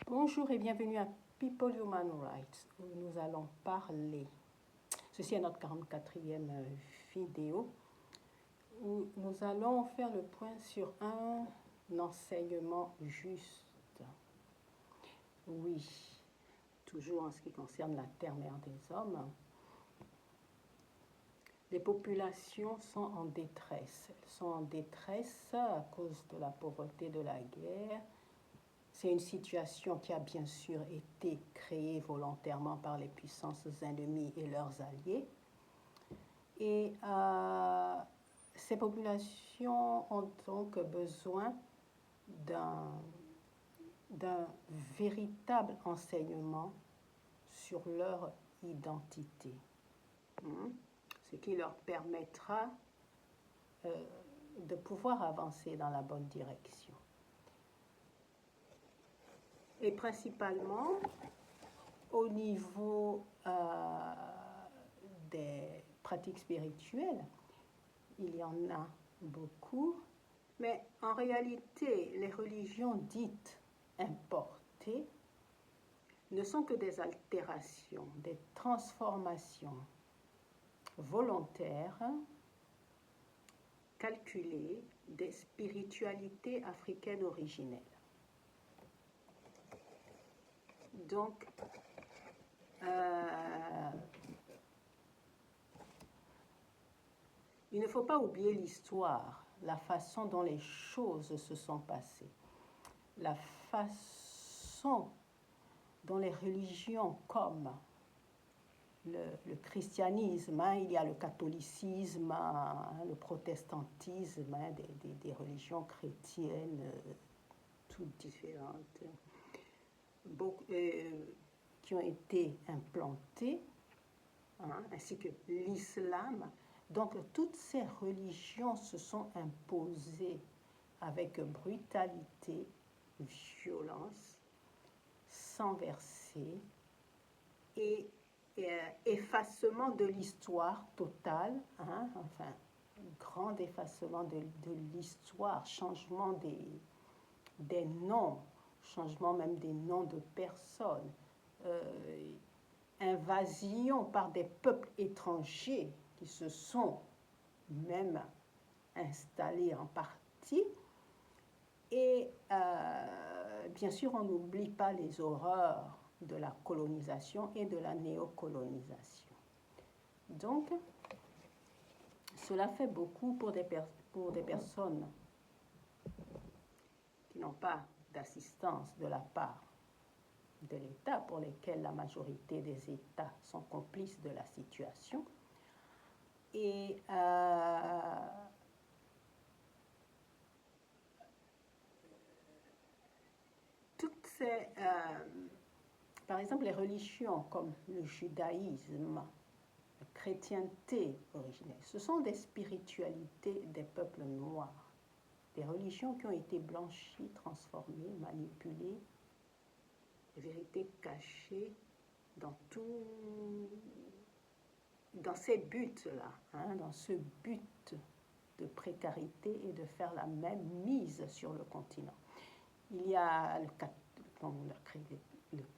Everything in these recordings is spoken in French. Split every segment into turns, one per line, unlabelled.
Bonjour et bienvenue à People Human Rights où nous allons parler, ceci est notre 44e vidéo, où nous allons faire le point sur un enseignement juste. Oui, toujours en ce qui concerne la terre-mère des hommes. Les populations sont en détresse. Elles sont en détresse à cause de la pauvreté, de la guerre. C'est une situation qui a bien sûr été créée volontairement par les puissances ennemies et leurs alliés. Et ces populations ont donc besoin d'un véritable enseignement sur leur identité, ce qui leur permettra de pouvoir avancer dans la bonne direction. Et principalement au niveau des pratiques spirituelles, il y en a beaucoup, mais en réalité, les religions dites importées ne sont que des altérations, des transformations volontaires, calculées des spiritualités africaines originelles. Donc, il ne faut pas oublier l'histoire, la façon dont les choses se sont passées, la façon dont les religions comme le christianisme, il y a le catholicisme, le protestantisme, des religions chrétiennes toutes différentes, qui ont été implantées, ainsi que l'islam. Donc toutes ces religions se sont imposées avec brutalité, violence, sans verser et effacement de l'histoire totale, enfin, grand effacement de l'histoire, changement des noms, changement même des noms de personnes, invasion par des peuples étrangers qui se sont même installés en partie. Et bien sûr, on n'oublie pas les horreurs de la colonisation et de la néocolonisation. Donc, cela fait beaucoup pour des personnes qui n'ont pas d'assistance de la part de l'État, pour lesquelles la majorité des États sont complices de la situation. Et toutes ces... par exemple, les religions comme le judaïsme, la chrétienté originelle, ce sont des spiritualités des peuples noirs, des religions qui ont été blanchies, transformées, manipulées, des vérités cachées dans ces buts-là, dans ce but de précarité et de faire la même mise sur le continent. Il y a le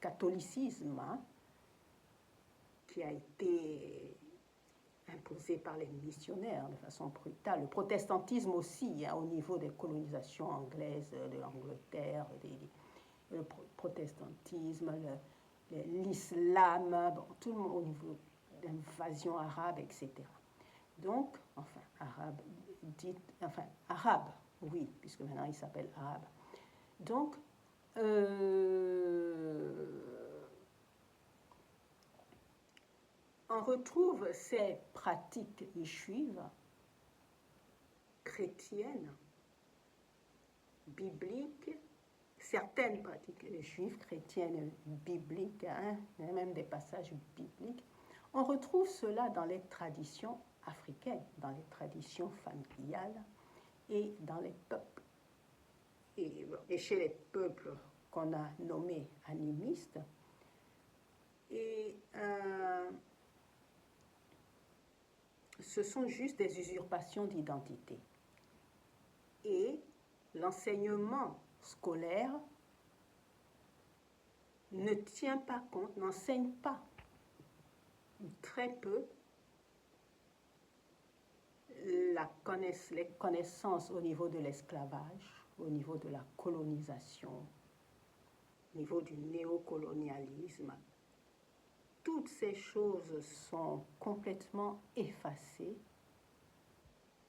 catholicisme, qui a été imposé par les missionnaires de façon brutale. Le protestantisme aussi, au niveau des colonisations anglaises de l'Angleterre, le protestantisme, l'islam, tout le monde au niveau de l'invasion arabe, etc. Donc, arabe, oui, puisque maintenant il s'appelle arabe. Donc, on retrouve ces pratiques juives, chrétiennes, bibliques, certaines pratiques juives, chrétiennes, bibliques, il y a même des passages bibliques. On retrouve cela dans les traditions africaines, dans les traditions familiales et dans les peuples. Et chez les peuples qu'on a nommés animistes. Et ce sont juste des usurpations d'identité. Et l'enseignement scolaire ne tient pas compte, n'enseigne pas, très peu, les connaissances au niveau de l'esclavage, au niveau de la colonisation, au niveau du néocolonialisme. Toutes ces choses sont complètement effacées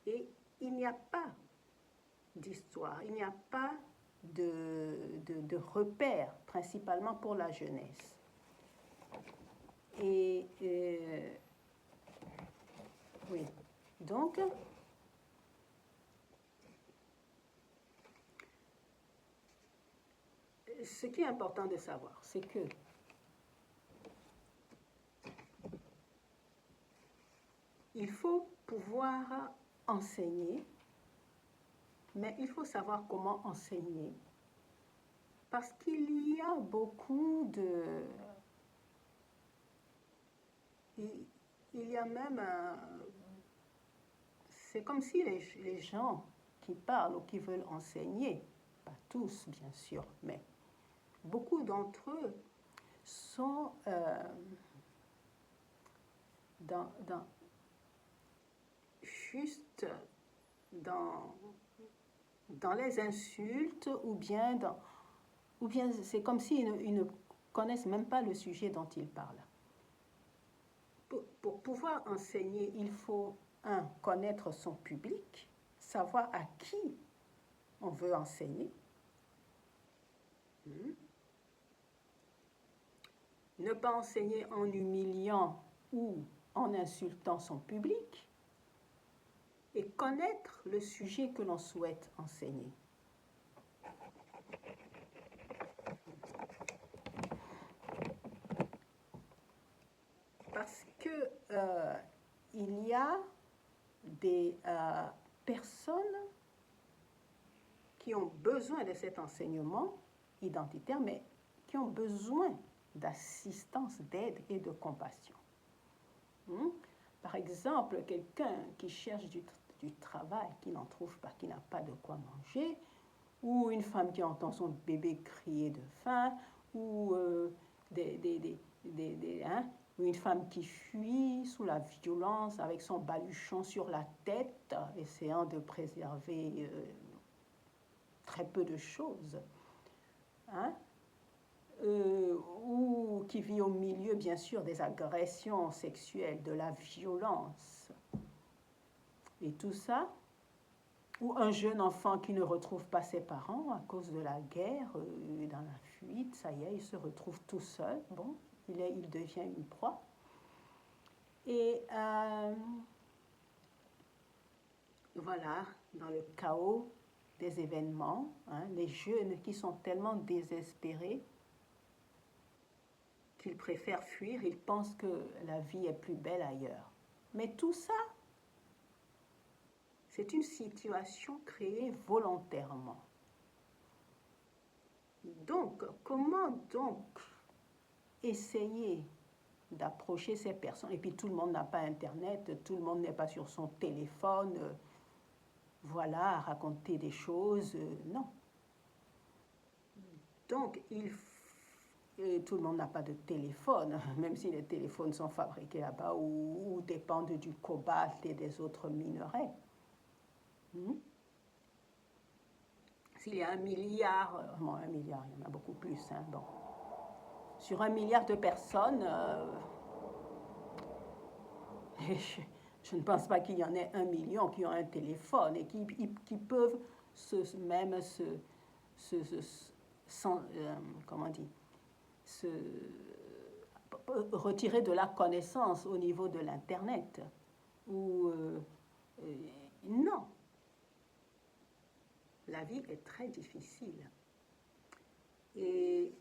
et il n'y a pas d'histoire, il n'y a pas de repères, principalement pour la jeunesse. Et oui, donc, ce qui est important de savoir, c'est que il faut pouvoir enseigner, mais il faut savoir comment enseigner, parce qu'il y a beaucoup de... Il y a même... c'est comme si les gens qui parlent ou qui veulent enseigner, pas tous bien sûr, mais beaucoup d'entre eux sont juste dans les insultes ou bien c'est comme s'ils ne connaissent même pas le sujet dont ils parlent. Pour pouvoir enseigner, il faut, connaître son public, savoir à qui on veut enseigner. Ne pas enseigner en humiliant ou en insultant son public et connaître le sujet que l'on souhaite enseigner. Parce que il y a des personnes qui ont besoin de cet enseignement identitaire, mais qui ont besoin d'assistance, d'aide et de compassion. Par exemple, quelqu'un qui cherche du travail, qui n'en trouve pas, qui n'a pas de quoi manger, ou une femme qui entend son bébé crier de faim, ou ou une femme qui fuit sous la violence avec son baluchon sur la tête, essayant de préserver très peu de choses, ou qui vit au milieu, bien sûr, des agressions sexuelles, de la violence, et tout ça, ou un jeune enfant qui ne retrouve pas ses parents à cause de la guerre, dans la fuite, ça y est, il se retrouve tout seul, bon, il devient une proie. Et voilà, dans le chaos des événements, les jeunes qui sont tellement désespérés qu'ils préfèrent fuir, ils pensent que la vie est plus belle ailleurs. Mais tout ça, c'est une situation créée volontairement. Donc, comment donc essayer d'approcher ces personnes? Et puis tout le monde n'a pas Internet, tout le monde n'est pas sur son téléphone, voilà, à raconter des choses, non. Donc, tout le monde n'a pas de téléphone, même si les téléphones sont fabriqués là-bas ou dépendent du cobalt et des autres minerais. S'il y a 1 milliard, bon, 1 milliard, il y en a beaucoup plus, bon. Sur 1 milliard de personnes, je ne pense pas qu'il y en ait 1 million qui ont un téléphone et qui peuvent retirer de la connaissance au niveau de l'Internet. Non. La vie est très difficile. Et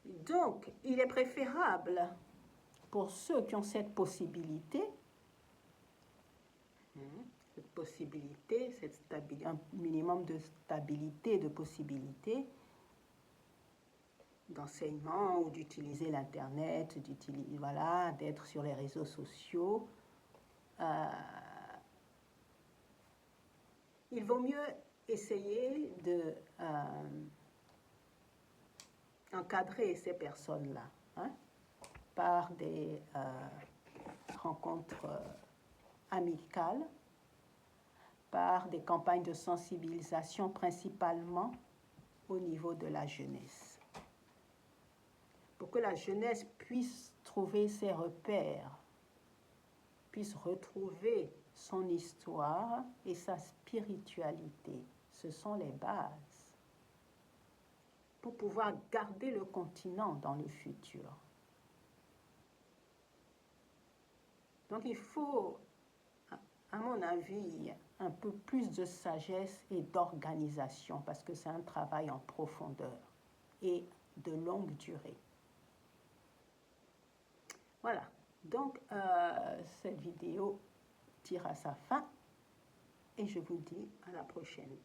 donc, il est préférable pour ceux qui ont cette possibilité, un minimum de stabilité, de possibilité d'enseignement ou d'utiliser l'Internet, voilà, d'être sur les réseaux sociaux. Il vaut mieux essayer de encadrer ces personnes-là, hein, par des rencontres amicales, par des campagnes de sensibilisation principalement au niveau de la jeunesse. Pour que la jeunesse puisse trouver ses repères, puisse retrouver son histoire et sa spiritualité. Ce sont les bases pour pouvoir garder le continent dans le futur. Donc il faut, à mon avis, un peu plus de sagesse et d'organisation parce que c'est un travail en profondeur et de longue durée. Voilà, donc cette vidéo tire à sa fin et je vous dis à la prochaine.